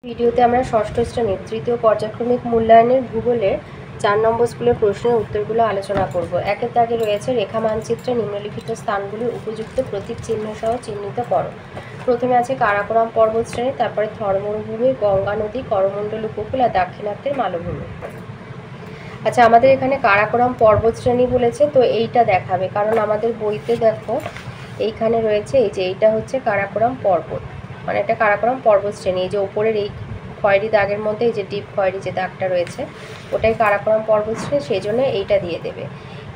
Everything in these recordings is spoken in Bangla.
ভিডিওতে আমরা ষষ্ঠ শ্রেণীর তৃতীয় পর্যায়ক্রমিক মূল্যায়নের ভূগোলের 4 নম্বর স্কুলের প্রশ্নের উত্তরগুলো আলোচনা করব। একের দাগে রয়েছে রেখা মানচিত্রে নিম্নলিখিত স্থানগুলির উপযুক্ত প্রতীক চিহ্ন সহ চিহ্নিত করো। প্রথমে আছে কারাকোরাম পর্বত শ্রেণী, তারপরে থর মরুভূমি, গঙ্গা নদী, করমণ্ডল উপকূল আর দাক্ষিণাত্যের মালভূমি। আচ্ছা, আমাদের এখানে কারাকোরাম পর্বত শ্রেণী বলেছে, তো এইটা দেখাবে, কারণ আমাদের বইতে দেখো এইখানে রয়েছে এই যে এইটা হচ্ছে কারাকোরাম পর্বত, মানে এটা কারাকোরাম পর্বত শ্রেণী। এই যে ওপরের এই খয়েরি দাগের মধ্যে এই যে ডিপ খয়েরি যে দাগটা রয়েছে ওটাই কারাকোরাম পর্বত শ্রেণী, সেই জন্য এইটা দিয়ে দেবে।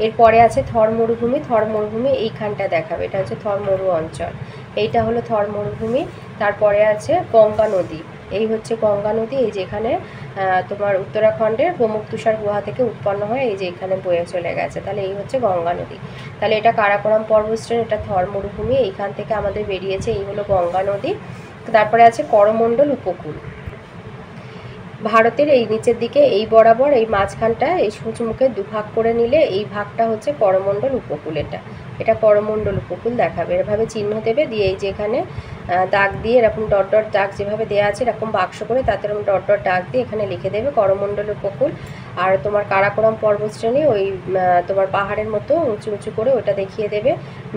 এরপরে আছে থর মরুভূমি। থর মরুভূমি এইখানটা দেখাবে, এটা হচ্ছে থর মরু অঞ্চল, এইটা হলো থর মরুভূমি। তারপরে আছে গঙ্গা নদী, এই হচ্ছে গঙ্গা নদী, এই যেখানে তোমার উত্তরাখণ্ডের গোমুখতুষার গুহা থেকে উৎপন্ন হয়ে এই যে এখানে বয়ে চলে গেছে, তাহলে এই হচ্ছে গঙ্গা নদী। তাহলে এটা কারাকোরাম পর্বতশ্রেণী, এটা থর মরুভূমি, এইখান থেকে আমাদের বেরিয়েছে, এই হলো গঙ্গা নদী। তারপরে আছে করমণ্ডল উপকূল। ভারতের এই নিচের দিকে এই বরাবর এই মাঝখানটা এই সূর্যমুখে দুভাগ করে নিলে এই ভাগটা হচ্ছে করমণ্ডল উপকূল। এটা করমণ্ডল উপকূল দেখাবে, এভাবে চিহ্ন দেবে, দিয়ে এই যে এখানে দাগ দিয়ে এরকম ডট ডট দাগ যেভাবে দেওয়া আছে এরকম বাক্স করে তাতে এরকম ডট ডট দাগ দিয়ে এখানে লিখে দেবে করমণ্ডল উপকূল। আর তোমার কারাকোরাম পর্বতশ্রেণী ওই তোমার পাহাড়ের মতো উঁচু উঁচু করে ওটা দেখিয়ে দেবে।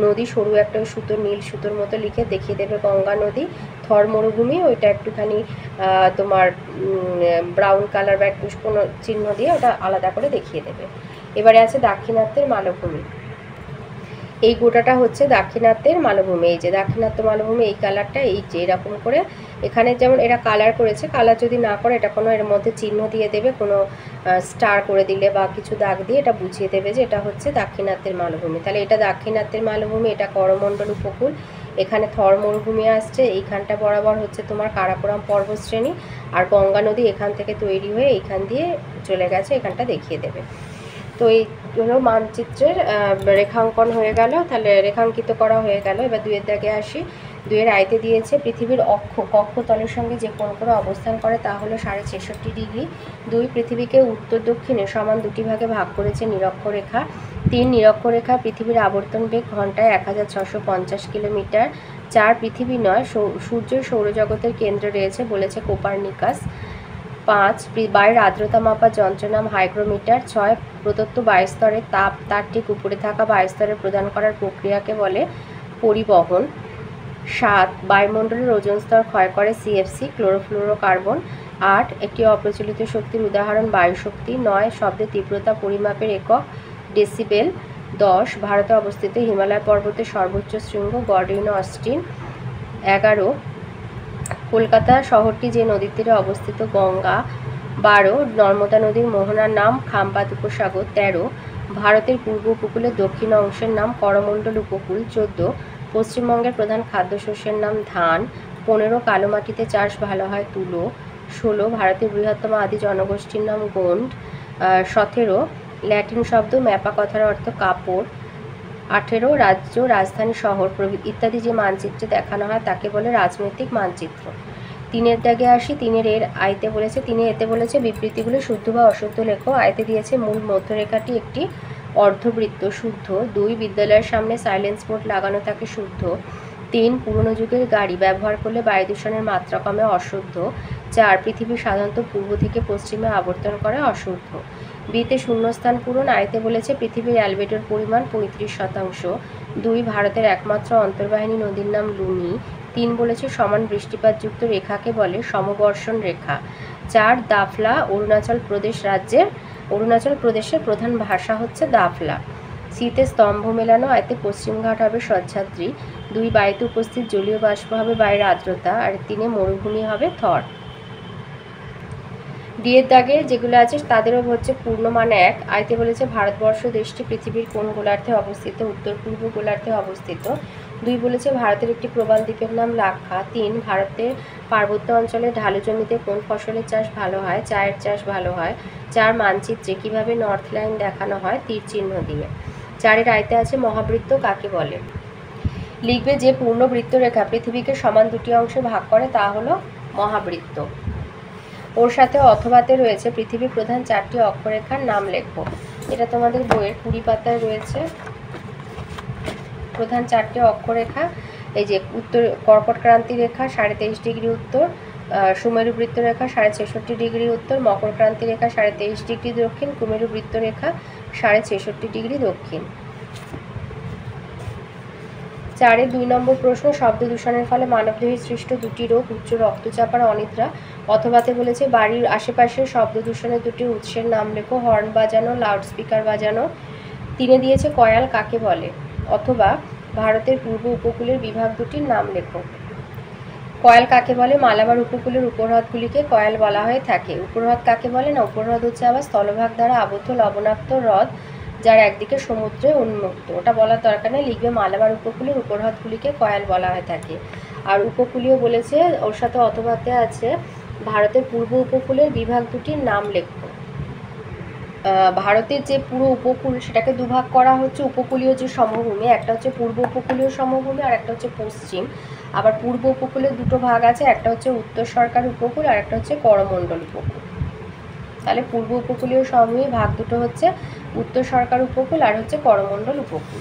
নদী সরু একটা সুতোর নীল সুতোর মতো লিখে দেখিয়ে দেবে গঙ্গা নদী। থর মরুভূমি ওইটা একটুখানি তোমার ব্রাউন কালার বা একটু কোনো চিহ্ন দিয়ে ওটা আলাদা করে দেখিয়ে দেবে। এবারে আছে দাক্ষিণাত্যের মালভূমি। এই গোটাটা হচ্ছে দাক্ষিণাত্যের মালভূমি। এই যে দাক্ষিণাত্য মালভূমি এই কালারটা, এই যে এরকম করে এখানে যেমন এরা কালার করেছে, কালার যদি না করে এটা কোনো এর মধ্যে চিহ্ন দিয়ে দেবে, কোনো স্টার করে দিলে বা কিছু দাগ দিয়ে এটা বুঝিয়ে দেবে যে এটা হচ্ছে দাক্ষিণাত্যের মালভূমি। তাহলে এটা দাক্ষিণাত্যের মালভূমি, এটা করমণ্ডল উপকূল, এখানে থর মরুভূমি আসছে, এইখানটা বরাবর হচ্ছে তোমার কারাকোরাম পর্বতশ্রেণী, আর গঙ্গা নদী এখান থেকে তৈরি হয়ে এইখান দিয়ে চলে গেছে, এখানটা দেখিয়ে দেবে। তো এই হলো মানচিত্রের রেখাঙ্কন হয়ে গেল, তাহলে রেখাঙ্কিত করা হয়ে গেল। এবার দুইয়ের দাগে আসি। দুইয়ের আয়তে দিয়েছে পৃথিবীর কক্ষতলের সঙ্গে যে কোণ করে অবস্থান করে তা হলো 66.5 ডিগ্রি। 2 পৃথিবীকে উত্তর দক্ষিণে সমান দুটি ভাগে ভাগ করেছে নিরক্ষরেখা। 3 নিরক্ষরেখা পৃথিবীর আবর্তন বেগ ঘন্টায় 1650 কিলোমিটার। 4 পৃথিবী নয়, সূর্য সৌরজগতের কেন্দ্রে রয়েছে বলেছে কোপারনিকাস। 5 বায়ুর আর্দ্রতা মাপার যন্ত্র নাম হাইগ্রোমিটার। 6 প্রদত্ত বায়ুস্তরের তাপ তার ঠিক উপরে থাকা বায়ুস্তরে প্রদান করার প্রক্রিয়াকে বলে পরিবহন। 7 বায়ুমণ্ডলের ওজোন স্তর ক্ষয় করে সিএফসি ক্লোরোফ্লোরোকার্বন। 8 একটি অপ্রচলিত শক্তির উদাহরণ বায়ু শক্তি। 9 শব্দের তীব্রতা পরিমাপের একক ডেসিবেল। 10 ভারতে অবস্থিত হিমালয় পর্বতের সর্বোচ্চ শৃঙ্গ গর্ডিনো অস্টিন। 11 কলকাতা শহরটি যে নদীর তীরে অবস্থিত গঙ্গা। 12 নর্মদা নদীর মোহনার নাম খাম্বাত উপসাগর। 13 ভারতের পূর্ব উপকূলের দক্ষিণ অংশের নাম করমণ্ডল উপকূল। 14 পশ্চিমবঙ্গের প্রধান খাদ্যশস্যের নাম ধান। 15 কালো মাটিতে চাষ ভালো হয় তুলো। 16 ভারতের বৃহত্তম আদি জনগোষ্ঠীর নাম গোন্ড। 17 ল্যাটিন শব্দ ম্যাপা কথার অর্থ কাপড়। 18 রাজ্য রাজধানী শহর ইত্যাদি যে মানচিত্রে দেখানো হয় তাকে বলে রাজনৈতিক মানচিত্র। 3-এর দাগে আসি। 3-এর এর আয়তে বলেছে, 3 এতে বলেছে বিবৃতিগুলো শুদ্ধ বা অশুদ্ধ লেখো। আয়তে দিয়েছে মূল মধ্যরেখাটি একটি অর্ধবৃত্ত, শুদ্ধ। 2 বিদ্যালয়ের সামনে সাইলেন্স বোর্ড লাগানো থাকে, শুদ্ধ। 3 পুরনো যুগের গাড়ি ব্যবহার করলে বায়ু দূষণের মাত্রা কমে, অশুদ্ধ। 4 পৃথিবী সাধারণত পূর্ব থেকে পশ্চিমে আবর্তন করে, অশুদ্ধ। বিতে শূন্যস্থান পূরণ। আয়তে বলেছে পৃথিবীর অ্যালবেডোর পরিমাণ 35%। 2 ভারতের একমাত্র অন্তর্বাহিনী নদীর নাম লুনি। 3 বলেছে সমান বৃষ্টিপাতযুক্ত রেখাকে বলে সমবর্ষণ রেখা। 4 দাফলা অরুণাচল প্রদেশের প্রধান ভাষা হচ্ছে দাফলা। শীতে স্তম্ভ মেলানো। আয়তে পশ্চিমঘাট হবে সহ্যাদ্রি। 2 বায়ুতে উপস্থিত জলীয় বাষ্প হবে বায়ুর আর্দ্রতা। আর 3 মরুভূমি হবে থর। ডিয়ের দাগের যেগুলো আছে তাদেরও হচ্ছে পূর্ণমান 1। আয়তে বলেছে ভারতবর্ষ দেশটি পৃথিবীর কোন গোলার্ধে অবস্থিত, উত্তর পূর্ব গোলার্ধে অবস্থিত। 2 বলেছে ভারতের একটি প্রবাল দ্বীপের নাম লাক্ষা। 3 ভারতের পার্বত্য অঞ্চলে ঢালু জমিতে কোন ফসলের চাষ ভালো হয়, চায়ের চাষ ভালো হয়। 4 মানচিত্রে কিভাবে নর্থ লাইন দেখানো হয়, তীর চিহ্ন দিয়ে। 4-এর আয়তে আছে মহাবৃত্ত কাকে বলে। লিখবে যে পূর্ণ বৃত্তরেখা পৃথিবীকে সমান দুটি অংশে ভাগ করে তা হলো মহাবৃত্ত। ওর সাথে অথবাতে রয়েছে পৃথিবীর প্রধান 4টি অক্ষরেখার নাম লেখো। এটা তোমাদের বইয়ের 20 পাতায় রয়েছে। প্রধান 4টি অক্ষরেখা এই যে উত্তর কর্কট ক্রান্তি রেখা 23.5 ডিগ্রি উত্তর, সুমেরু বৃত্তরেখা 66.5 ডিগ্রি উত্তর, মকরক্রান্তি রেখা 23.5 ডিগ্রি দক্ষিণ, কুমেরু বৃত্তরেখা 66.5 ডিগ্রি দক্ষিণ। 4-এর 2 নম্বর প্রশ্ন, শব্দ দূষণের ফলে মানবদেহে সৃষ্ট দুটি রোগ, উচ্চ রক্তচাপ আর অনিদ্রা। অথবাতে বলেছে বাড়ির আশেপাশে শব্দ দূষণের দুটি উৎসের নাম লেখো, হর্ন বাজানো, লাউডস্পিকার বাজানো। 3-এ দিয়েছে কয়াল কাকে বলে। অথবা ভারতের পূর্ব উপকূলের বিভাগ দুটির নাম লেখো। কয়াল কাকে বলে? মালাবার উপকূলের উপহ্রদগুলিকে কয়াল বলা হয়ে থাকে। উপহ্রদ কাকে বলে? না, উপহ্রদ হচ্ছে আবার স্থলভাগ দ্বারা আবদ্ধ লবণাক্ত হ্রদ যার একদিকে সমুদ্রে উন্মুক্ত। ওটা বলার দরকার নেই, লিখবে মালাবার উপকূলের উপহ্রদগুলিকে কয়াল বলা হয়ে থাকে। আর উপকূলীয় বলেছে, ওর সাথে অথবাতে আছে ভারতের পূর্ব উপকূলের বিভাগ দুটির নাম লেখো। ভারতের যে পুরো উপকূল সেটাকে দুভাগ করা হচ্ছে উপকূলীয় যে সমভূমি, একটা হচ্ছে পূর্ব উপকূলীয় সমভূমি আর একটা হচ্ছে পশ্চিম। আবার পূর্ব উপকূলের দুটো ভাগ আছে, একটা হচ্ছে উত্তর সরকার উপকূল আর একটা হচ্ছে করমণ্ডল উপকূল। তাহলে পূর্ব উপকূলীয় সমভূমি ভাগ দুটো হচ্ছে উত্তর সরকার উপকূল আর হচ্ছে করমণ্ডল উপকূল।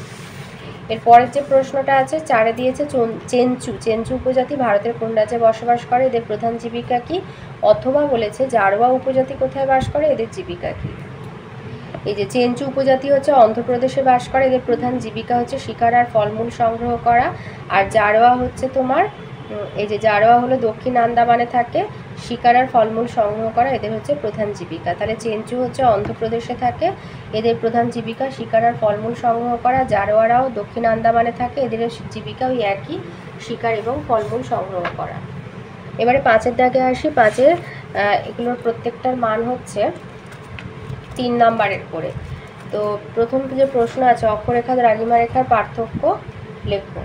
এরপরের যে প্রশ্নটা আছে 4-এ দিয়েছে চেঞ্চু। চেঞ্চু উপজাতি ভারতের কোন রাজ্যে বসবাস করে, এদের প্রধান জীবিকা কি? অথবা বলেছে জারোয়া উপজাতি কোথায় বাস করে, এদের জীবিকা কি? এই যে চেঞ্চু উপজাতি হচ্ছে অন্ধ্রপ্রদেশে বাস করে, এদের প্রধান জীবিকা হচ্ছে শিকার আর ফলমূল সংগ্রহ করা। আর জারোয়া হচ্ছে তোমার এই যে জারোয়া হলো দক্ষিণ আন্দামানে থাকে, শিকার আর ফলমূল সংগ্রহ করা এদের হচ্ছে প্রধান জীবিকা। তাহলে চেঞ্চু হচ্ছে অন্ধ্রপ্রদেশে থাকে, এদের প্রধান জীবিকা শিকার আর ফলমূল সংগ্রহ করা। জারোয়ারাও দক্ষিণ আন্দামানে থাকে, এদের জীবিকা ওই একই, শিকার এবং ফলমূল সংগ্রহ করা। এবারে 5-এর দাগে আসি। 5-এর এগুলোর প্রত্যেকটার মান হচ্ছে 3 নম্বরের করে। তো প্রথম যে প্রশ্ন আছে অক্ষরেখা দ্রাঘিমা রেখার পার্থক্য লেখো।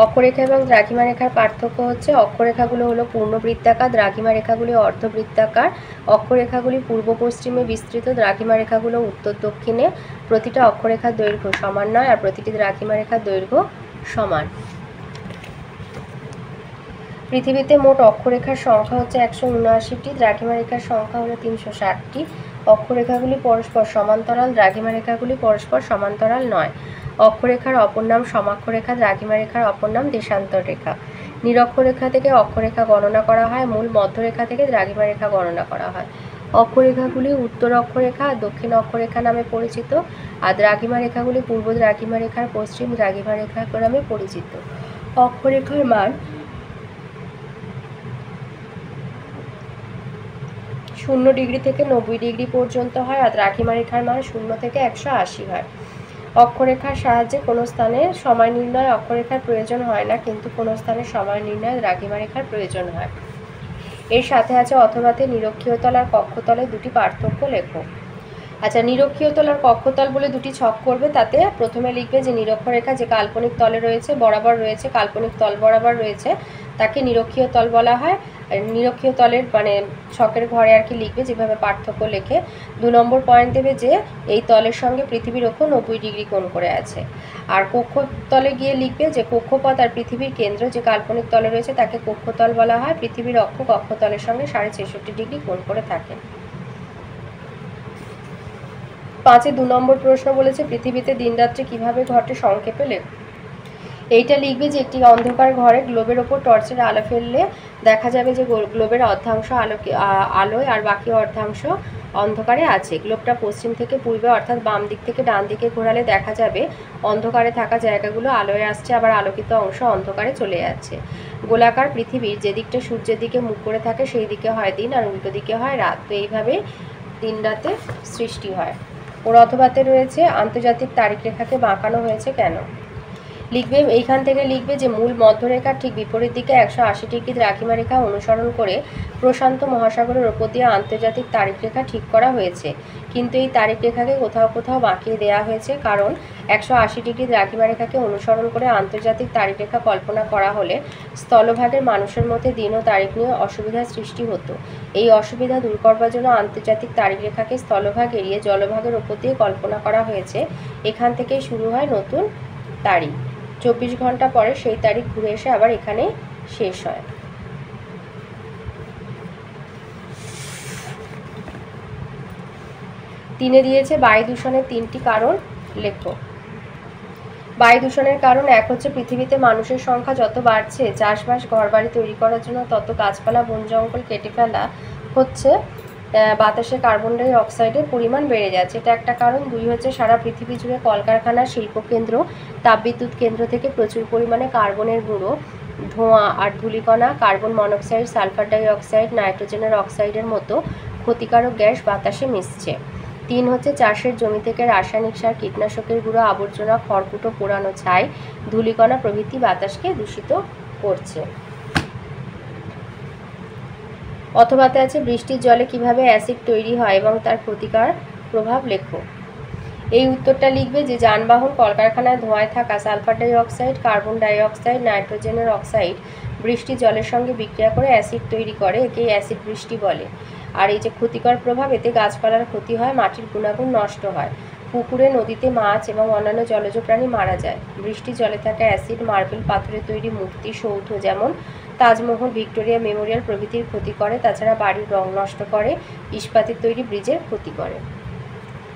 অক্ষরেখা এবং দ্রাঘিমা রেখার পার্থক্য হচ্ছে অক্ষরেখাগুলো হলো পূর্ণবৃত্তাকার, দ্রাঘিমা রেখাগুলি অর্ধবৃত্তাকার। অক্ষরেখাগুলি পূর্ব পশ্চিমে বিস্তৃত, দ্রাঘিমা রেখাগুলো উত্তর দক্ষিণে। প্রতিটা অক্ষরেখার দৈর্ঘ্য সমান নয় আর প্রতিটি দ্রাঘিমা রেখার দৈর্ঘ্য সমান। পৃথিবীতে মোট অক্ষরেখার সংখ্যা হচ্ছে 179টি, দ্রাঘিমা রেখার সংখ্যা হলো 360টি। অক্ষরেখাগুলি পরস্পর সমান্তরাল, দ্রাঘিমা রেখাগুলি পরস্পর সমান্তরাল নয়। অক্ষরেখার অপর নাম সমাক্ষরেখা, দ্রাঘিমা রেখার অপর নাম দেশান্তর রেখা। নিরক্ষরেখা থেকে অক্ষরেখা গণনা করা হয়, মূল মধ্যরেখা থেকে দ্রাঘিমা রেখা গণনা করা হয়। অক্ষরেখাগুলি উত্তর অক্ষরেখা আর দক্ষিণ অক্ষরেখা নামে পরিচিত, আর দ্রাঘিমা রেখাগুলি পূর্ব দ্রাঘিমা রেখার পশ্চিম দ্রাঘিমা রেখা নামে পরিচিত। অক্ষরেখার মান 0 ডিগ্রি থেকে 90 ডিগ্রি পর্যন্ত হয়, আর দ্রাঘিমা রেখার মান 0 থেকে 180 হয়। অক্ষরেখার সাহায্যে কোনো স্থানে সময় নির্ণয় অক্ষরেখার প্রয়োজন হয় না, কিন্তু কোনো স্থানে সময় নির্ণয় দ্রাঘিমা রেখার প্রয়োজন হয়। এর সাথে আছে অথবাতে নিরক্ষীয় তল আর কক্ষতলের দুটি পার্থক্য লেখো। আচ্ছা, নিরক্ষীয় তল আর কক্ষতল বলে দুটি ছক করবে, তাতে প্রথমে লিখবে যে নিরক্ষরেখা যে কাল্পনিক তলে রয়েছে বরাবর রয়েছে, কাল্পনিক তল বরাবর রয়েছে, তাকে নিরক্ষীয় তল বলা হয়। নিরক্ষীয় তলের মানে ছকের ঘরে আর কি লিখবে যেভাবে পার্থক্য লেখে। 2 নম্বর পয়েন্ট দেবে যে এই তলের সঙ্গে পৃথিবীর অক্ষ 90 ডিগ্রি কোণ করে আছে। আর কক্ষতলে গিয়ে লিখবে যে কক্ষপথ আর পৃথিবীর কেন্দ্র যে কাল্পনিক তলে রয়েছে তাকে কক্ষতল বলা হয়। পৃথিবীর অক্ষ কক্ষতলের সঙ্গে 66.5 ডিগ্রি কোণ করে থাকে। 5-এ 2 নম্বর প্রশ্ন বলেছে পৃথিবীতে দিনরাত্রি কিভাবে ঘটে, সংক্ষেপে লেখো। এইটা লিখবে যে একটি অন্ধকার ঘরে গ্লোবের ওপর টর্চের আলো ফেললে দেখা যাবে যে গ্লোবের অর্ধাংশ আলোয় আর বাকি অর্ধাংশ অন্ধকারে আছে। গ্লোবটা পশ্চিম থেকে পূর্বে অর্থাৎ বাম দিক থেকে ডান দিকে ঘোরালে দেখা যাবে অন্ধকারে থাকা জায়গাগুলো আলোয় আসছে, আবার আলোকিত অংশ অন্ধকারে চলে যাচ্ছে। গোলাকার পৃথিবীর যে দিকটা সূর্যের দিকে মুখ করে থাকে সেই দিকে হয় দিন আর উল্টো দিকে হয় রাত। তো এইভাবে দিন রাতে সৃষ্টি হয়। ওর অথবাতে রয়েছে আন্তর্জাতিক তারিখ রেখাকে বাঁকানো হয়েছে কেন। লিখবে এইখান থেকে লিখবে যে মূল মধ্যরেখার ঠিক বিপরীত দিকে 180 ডিগ্রি দ্রাঘিমা রেখা অনুসরণ করে প্রশান্ত মহাসাগরের ওপর দিয়ে আন্তর্জাতিক তারিখ রেখা ঠিক করা হয়েছে, কিন্তু এই তারিখ রেখাকে কোথাও কোথাও বাঁকিয়ে দেওয়া হয়েছে, কারণ 180 ডিগ্রি দ্রাঘিমা রেখাকে অনুসরণ করে আন্তর্জাতিক তারিখ রেখা কল্পনা করা হলে স্থলভাগের মানুষের মধ্যে দিন ও তারিখ নিয়ে অসুবিধার সৃষ্টি হতো। এই অসুবিধা দূর করবার জন্য আন্তর্জাতিক তারিখ রেখাকে স্থলভাগ এড়িয়ে জলভাগের ওপর দিয়ে কল্পনা করা হয়েছে। এখান থেকেই শুরু হয় নতুন তারিখ। 24 ঘন্টা পরে সেই তারিখ ঘুরে এসে আবার এখানে শেষ হয়। 3-এ দিয়েছে বায়ু দূষণের 3টি কারণ লেখো। বায়ু দূষণের কারণ এক হচ্ছে পৃথিবীতে মানুষের সংখ্যা যত বাড়ছে, চাষবাস ঘরবাড়ি তৈরি করার জন্য তত গাছপালা বন জঙ্গল কেটে ফেলা হচ্ছে, বাতাসে কার্বন ডাই অক্সাইডের পরিমাণ বেড়ে যাচ্ছে, এটা একটা কারণ। দুই হচ্ছে সারা পৃথিবী জুড়ে কলকারখানা, শিল্পকেন্দ্র, তাপবিদ্যুৎ কেন্দ্র থেকে প্রচুর পরিমাণে কার্বনের গুঁড়ো, ধোঁয়া আর ধূলিকণা, carbon monoxide, sulphur die oxide, নাইট্রোজেনের অক্সাইডের মতো ক্ষতিকারক গ্যাস বাতাসে মিশছে। তিন হচ্ছে চাষের জমি থেকে রাসায়নিক সার, কীটনাশকের গুঁড়ো, আবর্জনা, খড়কুটো, পোড়ানো ছাই, ধূলিকণা প্রভৃতি বাতাসকে দূষিত করছে। অথবাতে আছে বৃষ্টির জলে কিভাবে অ্যাসিড তৈরি হয় এবং তার ক্ষতিকর প্রভাব লেখো। এই উত্তরটা লিখবে যে যানবাহন, কলকারখানায় ধোঁয়ায় থাকা sulphur die oxide, carbon die oxide, নাইট্রোজেনের অক্সাইড বৃষ্টির জলের সঙ্গে বিক্রিয়া করে অ্যাসিড তৈরি করে, একেই অ্যাসিড বৃষ্টি বলে। আর এই যে ক্ষতিকর প্রভাব, এতে গাছপালার ক্ষতি হয়, মাটির গুণাগুণ নষ্ট হয়, পুকুরে নদীতে মাছ এবং অন্যান্য জলজ প্রাণী মারা যায়। বৃষ্টির জলে থাকা অ্যাসিড মার্বেল, পাথরের তৈরি মূর্তি, সৌধ যেমন তাজমহল, ভিক্টোরিয়া মেমোরিয়াল প্রভৃতির ক্ষতি করে, তাছাড়া বাড়ির রং নষ্ট করে, ইস্পাতের তৈরি ব্রিজের ক্ষতি করে।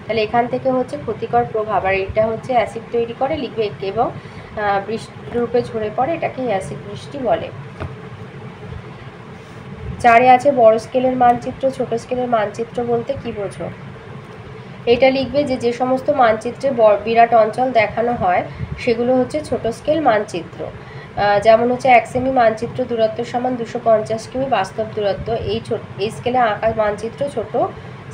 তাহলে এখান থেকে হচ্ছে ক্ষতিকর প্রভাব, আর এটা হচ্ছে অ্যাসিড তৈরি করে, লিখবে একে, এবং বৃষ্টির রূপে ঝরে পড়ে, এটাকে অ্যাসিড বৃষ্টি বলে। 4 আছে বড় স্কেলের মানচিত্র, ছোট স্কেলের মানচিত্র বলতে কি বোঝো। এটা লিখবে যে যে সমস্ত মানচিত্রে বিরাট অঞ্চল দেখানো হয় সেগুলো হচ্ছে ছোট স্কেল মানচিত্র। যেমন হচ্ছে 1 সেমি মানচিত্র দূরত্ব সমান 250 কিমি বাস্তব দূরত্ব, এই স্কেলে আঁকা মানচিত্র ছোট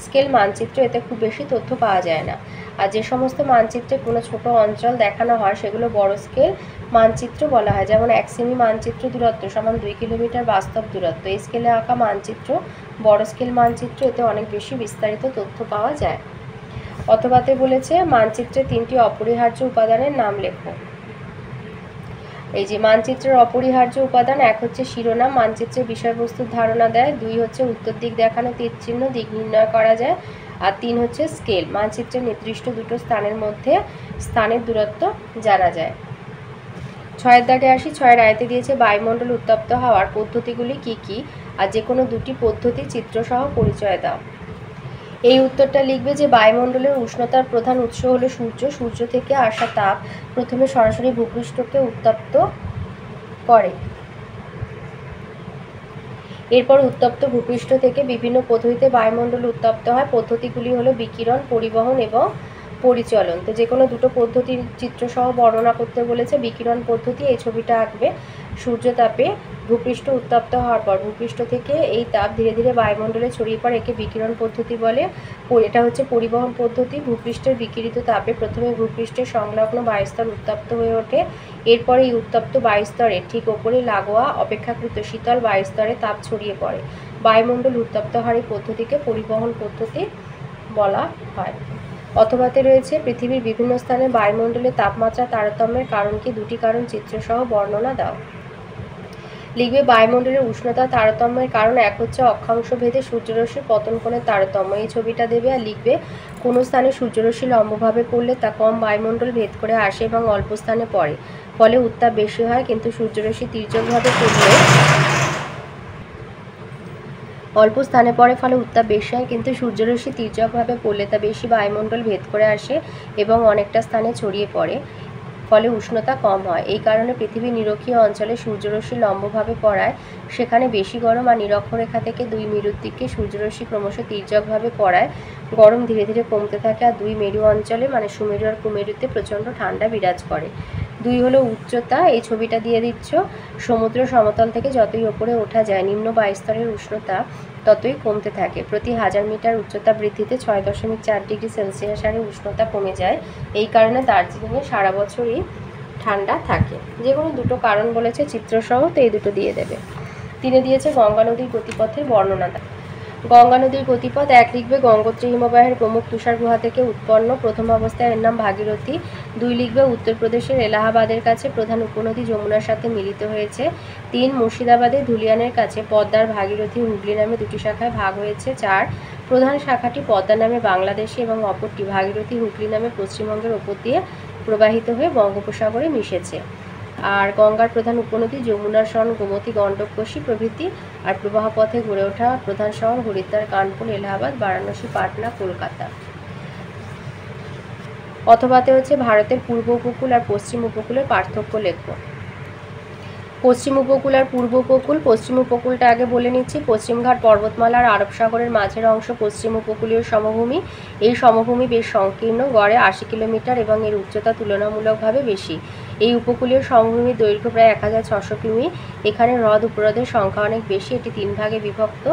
স্কেল মানচিত্র, এতে খুব বেশি তথ্য পাওয়া যায় না। আর যে সমস্ত মানচিত্রে কোনো ছোট অঞ্চল দেখানো হয় সেগুলো বড় স্কেল মানচিত্র বলা হয়। যেমন 1 সেমি মানচিত্র দূরত্ব সমান 2 কিলোমিটার বাস্তব দূরত্ব, এই স্কেলে আঁকা মানচিত্র বড় স্কেল মানচিত্র, এতে অনেক বেশি বিস্তারিত তথ্য পাওয়া যায়। অথবাতে বলেছে মানচিত্রে 3টি অপরিহার্য উপাদানের নাম লেখো। এই যে মানচিত্রের অপরিহার্য উপাদান, 1 হচ্ছে শিরোনাম, মানচিত্রের বিষয়বস্তুর ধারণা দেয়। 2 হচ্ছে উত্তর দিক দেখানো তীর চিহ্ন, দিক নির্ণয় করা যায়। আর 3 হচ্ছে স্কেল, মানচিত্রের নির্দিষ্ট দুটো স্থানের মধ্যে স্থানের দূরত্ব জানা যায়। 6 দাগে আসি। 6 আয়তে দিয়েছে বায়ুমণ্ডল উত্তপ্ত হওয়ার পদ্ধতিগুলি কি কি, আর যে কোনো দুটি পদ্ধতি চিত্রসহ পরিচয় দাও। এই উত্তরটা লিখবে যে বায়ুমণ্ডলের উষ্ণতার প্রধান উৎস হলো সূর্য। সূর্য থেকে আসা তাপ প্রথমে সরাসরি ভূপৃষ্ঠকে উত্তপ্ত করে, এরপর উত্তপ্ত ভূপৃষ্ঠ থেকে বিভিন্ন পদ্ধতিতে বায়ুমণ্ডল উত্তপ্ত হয়। পদ্ধতিগুলি হলো বিকিরণ, পরিবহন এবং পরিচলন। তো যে কোনো দুটো পদ্ধতির চিত্রসহ বর্ণনা করতে বলেছে। বিকিরণ পদ্ধতি, এই ছবিটা আঁকবে। সূর্য তাপে ভূপৃষ্ঠ উত্তপ্ত হওয়ার পর ভূপৃষ্ঠ থেকে এই তাপ ধীরে ধীরে বায়ুমণ্ডলে ছড়িয়ে পড়ে, একে বিকিরণ পদ্ধতি বলে। এটা হচ্ছে পরিবহন পদ্ধতি। ভূপৃষ্ঠের বিকিরিত তাপে প্রথমে ভূপৃষ্ঠের সংলগ্ন বায়ুস্তর উত্তপ্ত হয়ে ওঠে, এরপরে এই উত্তপ্ত বায়ুস্তরের ঠিক ওপরে লাগোয়া অপেক্ষাকৃত শীতল বায়ুস্তরে তাপ ছড়িয়ে পড়ে। বায়ুমণ্ডল উত্তপ্ত হওয়ার এই পদ্ধতিকে পরিবহন পদ্ধতি বলা হয়। অথবাতে রয়েছে পৃথিবীর বিভিন্ন স্থানে বায়ুমণ্ডলের তাপমাত্রা তারতম্যের কারণ কি, দুটি কারণ চিত্রসহ বর্ণনা দাও। লিখবে বায়ুমণ্ডলের উষ্ণতা তারতম্যের কারণ 1 হচ্ছে অক্ষাংশ ভেদে সূর্যরশ্মির পতন কোণের তারতম্য, এই ছবিটা দেবে। আর লিখবে কোনো স্থানে সূর্যরশ্মি লম্বভাবে পড়লে তা কম বায়ুমণ্ডল ভেদ করে আসে এবং অল্প স্থানে পড়ে, ফলে উত্তাপ বেশি হয়। কিন্তু সূর্যরশ্মি তির্যকভাবে পড়লে অল্প স্থানে পড়ে, ফলে উত্তাপ বেশি হয়। কিন্তু সূর্যরশ্মি তির্যকভাবে পড়লে তা বেশি বায়ুমণ্ডল ভেদ করে আসে এবং অনেকটা স্থানে ছড়িয়ে পড়ে, ফলে উষ্ণতা কম হয়। এই কারণে পৃথিবীর নিরক্ষীয় অঞ্চলে সূর্যরশ্মি লম্বভাবে পড়ায় সেখানে বেশি গরম, আর নিরক্ষরেখা থেকে 2 মেরুর দিকে সূর্যরশ্মি ক্রমশ তির্যকভাবে পড়ায় গরম ধীরে ধীরে কমতে থাকে, আর 2 মেরু অঞ্চলে মানে সুমেরু আর কুমেরুতে প্রচণ্ড ঠান্ডা বিরাজ করে। 2 হলো উচ্চতা, এই ছবিটা দিয়ে দিচ্ছ। সমুদ্র সমতল থেকে যতই ওপরে ওঠা যায় নিম্ন বায়ুস্তরের উষ্ণতা ততই কমতে থাকে। প্রতি 1000 মিটার উচ্চতা বৃদ্ধিতে 6.4 ডিগ্রি সেলসিয়াস হারে উষ্ণতা কমে যায়। এই কারণে দার্জিলিংয়ে সারা বছরই ঠান্ডা থাকে। যে কোনো দুটো কারণ বলেছে চিত্রসহ, তো এই দুটো দিয়ে দেবে। 3 দিয়েছে গঙ্গা নদীর গতিপথের বর্ণনা দাও। গঙ্গা নদীর গতিপথ 1 লিখবে গঙ্গোত্রী হিমবাহের প্রমুখ তুষার গুহা থেকে উৎপন্ন, প্রথম অবস্থায় এর নাম ভাগীরথী। 2 লিখবে উত্তরপ্রদেশের এলাহাবাদের কাছে প্রধান উপনদী যমুনার সাথে মিলিত হয়েছে। 3 মুর্শিদাবাদের ধুলিয়ানের কাছে পদ্মার ভাগীরথী হুগলি নামে দুটি শাখায় ভাগ হয়েছে। 4 প্রধান শাখাটি পদ্মা নামে বাংলাদেশে এবং অপরটি ভাগীরথী হুগলি নামে পশ্চিমবঙ্গের ওপর দিয়ে প্রবাহিত হয়ে বঙ্গোপসাগরে মিশেছে। আর গঙ্গার প্রধান উপনদী যমুনা, সন, গোমতী, গণ্ডক, কোশি প্রভৃতি। আর প্রবাহ পথে গড়ে ওঠা প্রধান শহর হরিদ্বার, কানপুর, এলাহাবাদ, বারাণসী, পাটনা, কলকাতা। অথবাতে হচ্ছে ভারতের পূর্ব উপকূল আর পশ্চিম উপকূলের পার্থক্য লেখো। পশ্চিম উপকূল আর পূর্ব উপকূল। পশ্চিম উপকূলটা আগে বলে নিচ্ছি। পশ্চিমঘাট পর্বতমালা আর আরব সাগরের মাঝের অংশ পশ্চিম উপকূলীয় সমভূমি। এই সমভূমি বেশ সংকীর্ণ, গড়ে 80 কিলোমিটার এবং এর উচ্চতা তুলনামূলকভাবে বেশি। এই উপকূলীয় সমভূমির দৈর্ঘ্য প্রায় 1600 কিমি। এখানে হ্রদ উপহ্রদের সংখ্যা অনেক বেশি। এটি 3 ভাগে বিভক্ত: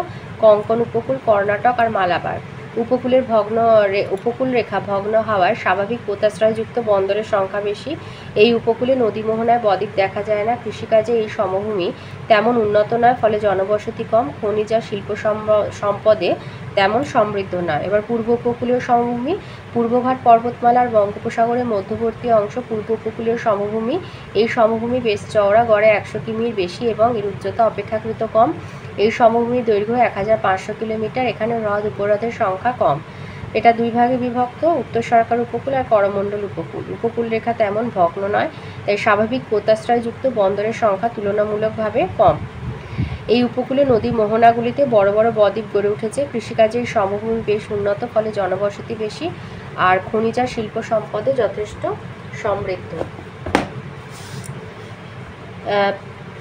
কোঙ্কণ উপকূল, কর্ণাটক আর মালাবার। উপকূল রেখা ভগ্ন হওয়ায় স্বাভাবিক পোতাশ্রয়যুক্ত বন্দরের সংখ্যা বেশি। এই উপকূলে নদী মোহনায় বদ্বীপ দেখা যায় না। কৃষিকাজে এই সমভূমি তেমন উন্নত নয়, ফলে জনবসতি কম। খনিজ আর শিল্প সম্পদে তেমন সমৃদ্ধ নয়। এবার পূর্ব উপকূলীয় সমভূমি। পূর্বঘাট পর্বতমালার বঙ্গোপসাগরের মধ্যবর্তী অংশ পূর্ব উপকূলীয় সমভূমি। এই সমভূমি বেশ চওড়া, গড়ে 100 কিমির বেশি এবং এর উচ্চতা অপেক্ষাকৃত কম। এই সমভূমির দৈর্ঘ্য 1500 কিলোমিটার। এখানে হ্রদ উপহ্রদের সংখ্যা কম। এটা 2 ভাগে বিভক্ত: উত্তর সরকার উপকূল আর করমণ্ডল উপকূল। উপকূল রেখা তেমন ভগ্ন নয়, তাই স্বাভাবিক পোতাশ্রয়যুক্ত বন্দরের সংখ্যা তুলনামূলকভাবে কম। এই উপকূলে নদী মোহনাগুলিতে বড় বড় বদ্বীপ গড়ে উঠেছে। কৃষিকাজে এই সমভূমি বেশ উন্নত, ফলে জনবসতি বেশি আর খনিজ আর শিল্প সম্পদে যথেষ্ট সমৃদ্ধ।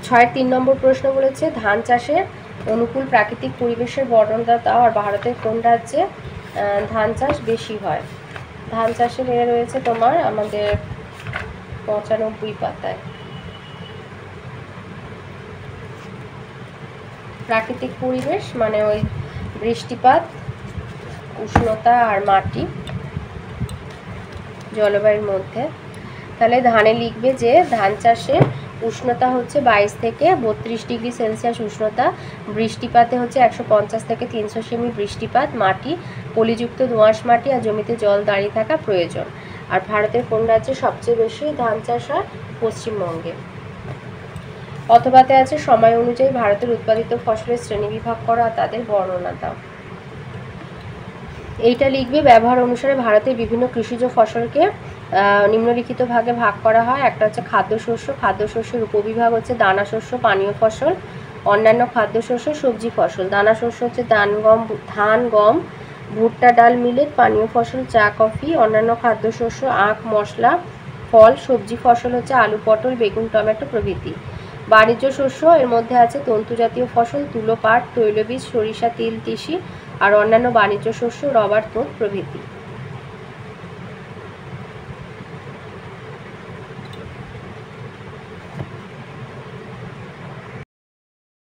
3 নম্বর প্রশ্ন বলেছে ধান চাষের অনুকূল প্রাকৃতিক পরিবেশের বর্ণনা দাও। আর ভারতের কোন রাজ্যে ধান চাষ বেশি হয়? ধান চাষের রয়েছে তোমার আমাদের 95 পাতায়। প্রাকৃতিক পরিবেশ মানে ওই বৃষ্টিপাত, উষ্ণতা আর মাটি, জলবায়ুর মধ্যে। তাহলে ধানে লিখবে যে ধান চাষে উষ্ণতা হচ্ছে 22 থেকে 32 ডিগ্রি সেলসিয়াস উষ্ণতা, বৃষ্টিপাতে হচ্ছে 150 থেকে 300 সেমি বৃষ্টিপাত, মাটি পলিযুক্ত দোআঁশ মাটি আর জমিতে জল দাঁড়িয়ে থাকা প্রয়োজন। আর ভারতের কোন রাজ্যে সবচেয়ে বেশি ধান চাষ হয়? পশ্চিমবঙ্গে। অথবাতে আছে সময় অনুযায়ী ভারতের উৎপাদিত ফসলের শ্রেণীবিভাগ করা আর তাদের বর্ণনা দাও। এইটা লিখবে ব্যবহার অনুসারে ভারতের বিভিন্ন কৃষিজ ফসলকে নিম্নলিখিত ভাগে ভাগ করা হয়। একটা হচ্ছে খাদ্যশস্য। খাদ্যশস্যের উপবিভাগ হচ্ছে দানা শস্য, পানীয় ফসল, অন্যান্য খাদ্যশস্য, সবজি ফসল। দানা শস্য হচ্ছে ধান, গম, ভুট্টা, ডাল, মিলেট। পানীয় ফসল চা, কফি। অন্যান্য খাদ্যশস্য আখ, মশলা, ফল। সবজি ফসল হচ্ছে আলু, পটল, বেগুন, টমেটো প্রভৃতি। বাণিজ্য শস্য এর মধ্যে আছে তন্তুজাতীয় ফসল, তুলো, পাট, তৈলবীজ, সরিষা, তিল, তিসি আর অন্যান্য বাণিজ্য শস্য, রবার, তুঁত প্রভৃতি।